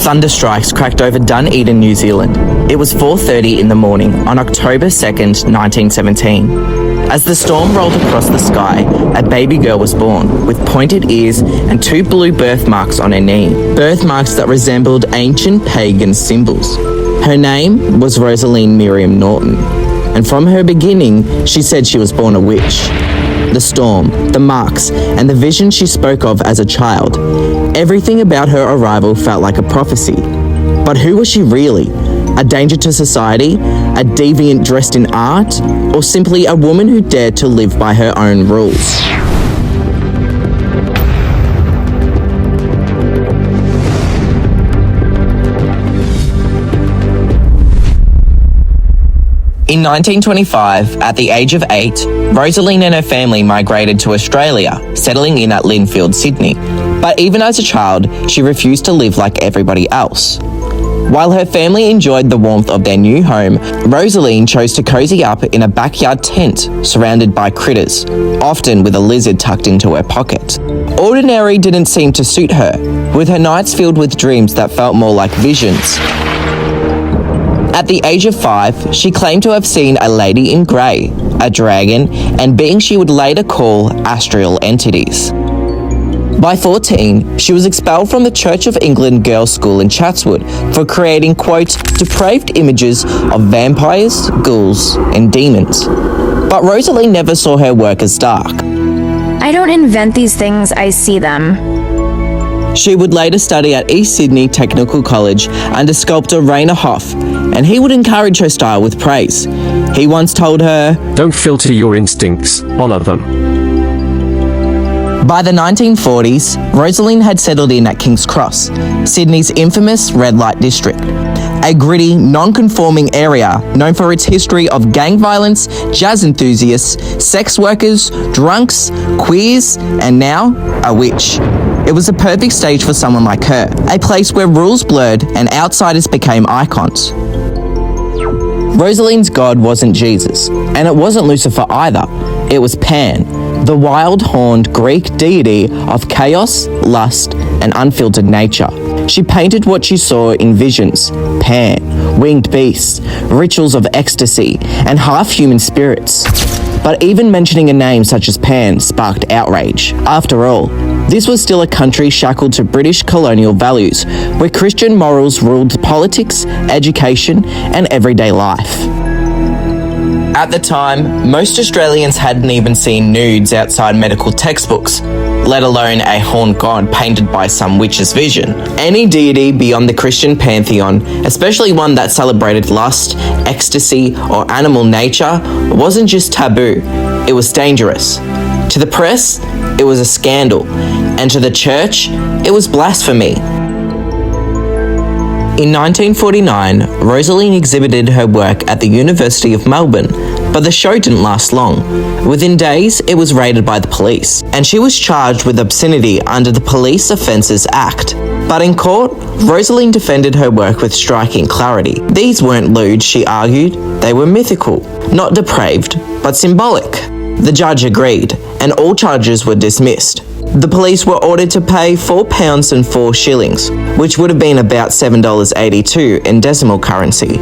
Thunderstrikes cracked over Dunedin, New Zealand. It was 4:30 in the morning on October 2nd, 1917. As the storm rolled across the sky, a baby girl was born, with pointed ears and 2 blue birthmarks on her knee, birthmarks that resembled ancient pagan symbols. Her name was Rosaleen Miriam Norton, and from her beginning, she said she was born a witch. The storm, the marks, and the vision she spoke of as a child, everything about her arrival felt like a prophecy. But who was she really? A danger to society? A deviant dressed in art? Or simply a woman who dared to live by her own rules? In 1925, at the age of 8, Rosaleen and her family migrated to Australia, settling in at Lynfield, Sydney. But even as a child, she refused to live like everybody else. While her family enjoyed the warmth of their new home, Rosaleen chose to cozy up in a backyard tent surrounded by critters, often with a lizard tucked into her pocket. Ordinary didn't seem to suit her, with her nights filled with dreams that felt more like visions. At the age of 5, she claimed to have seen a lady in grey, a dragon, and beings she would later call astral entities. By 14, she was expelled from the Church of England girls' school in Chatswood for creating, quote, depraved images of vampires, ghouls, and demons. But Rosaleen never saw her work as dark. I don't invent these things, I see them. She would later study at East Sydney Technical College under sculptor Rainer Hoff, and he would encourage her style with praise. He once told her, "Don't filter your instincts, honor them." By the 1940s, Rosaleen had settled in at King's Cross, Sydney's infamous red light district, a gritty, non-conforming area known for its history of gang violence, jazz enthusiasts, sex workers, drunks, queers, and now, a witch. It was a perfect stage for someone like her, a place where rules blurred and outsiders became icons. Rosaleen's god wasn't Jesus, and it wasn't Lucifer either. It was Pan, the wild-horned Greek deity of chaos, lust, and unfiltered nature. She painted what she saw in visions: Pan, winged beasts, rituals of ecstasy, and half-human spirits. But even mentioning a name such as Pan sparked outrage. After all, this was still a country shackled to British colonial values, where Christian morals ruled politics, education, and everyday life. At the time, most Australians hadn't even seen nudes outside medical textbooks, let alone a horned god painted by some witch's vision. Any deity beyond the Christian pantheon, especially one that celebrated lust, ecstasy, or animal nature, wasn't just taboo, it was dangerous. To the press, it was a scandal, and to the church, it was blasphemy. In 1949, Rosaleen exhibited her work at the University of Melbourne, but the show didn't last long. Within days, it was raided by the police, and she was charged with obscenity under the Police Offences Act. But in court, Rosaleen defended her work with striking clarity. These weren't lewd, she argued. They were mythical, not depraved, but symbolic. The judge agreed, and all charges were dismissed. The police were ordered to pay £4 and 4 shillings, which would have been about $7.82 in decimal currency.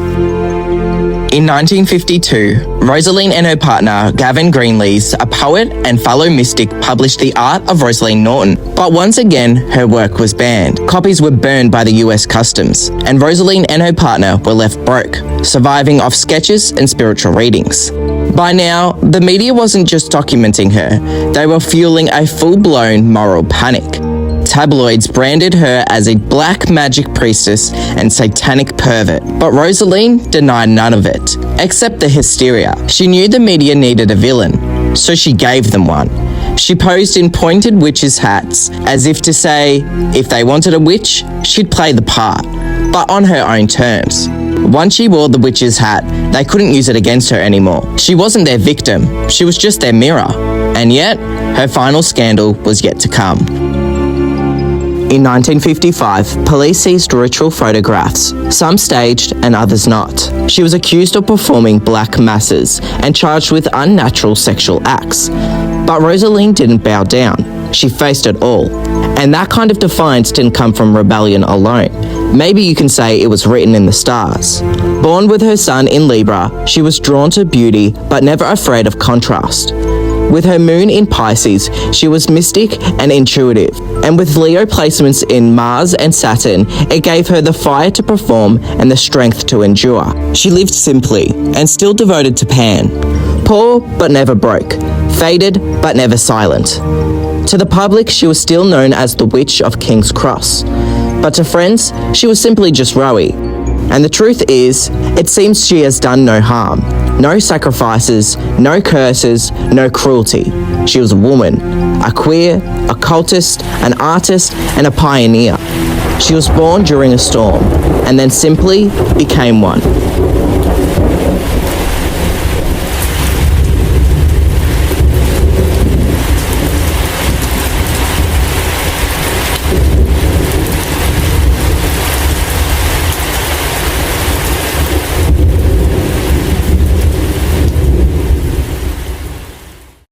In 1952, Rosaleen and her partner, Gavin Greenlees, a poet and fellow mystic, published The Art of Rosaleen Norton. But once again, her work was banned. Copies were burned by the US Customs, and Rosaleen and her partner were left broke, surviving off sketches and spiritual readings. By now, the media wasn't just documenting her, they were fueling a full-blown moral panic. Tabloids branded her as a black magic priestess and satanic pervert, but Rosaleen denied none of it, except the hysteria. She knew the media needed a villain, so she gave them one. She posed in pointed witches' hats, as if to say, if they wanted a witch, she'd play the part, but on her own terms. Once she wore the witch's hat, they couldn't use it against her anymore. She wasn't their victim, she was just their mirror. And yet, her final scandal was yet to come. In 1955, police seized ritual photographs, some staged and others not. She was accused of performing black masses and charged with unnatural sexual acts. But Rosaleen didn't bow down. She faced it all. And that kind of defiance didn't come from rebellion alone. Maybe you can say it was written in the stars. Born with her sun in Libra, she was drawn to beauty but never afraid of contrast. With her moon in Pisces, she was mystic and intuitive. And with Leo placements in Mars and Saturn, it gave her the fire to perform and the strength to endure. She lived simply and still devoted to Pan. Poor but never broke. Faded but never silent. To the public, she was still known as the Witch of King's Cross. But to friends, she was simply just Rowie. And the truth is, it seems she has done no harm. No sacrifices, no curses, no cruelty. She was a woman, a queer, occultist, an artist, and a pioneer. She was born during a storm, and then simply became one.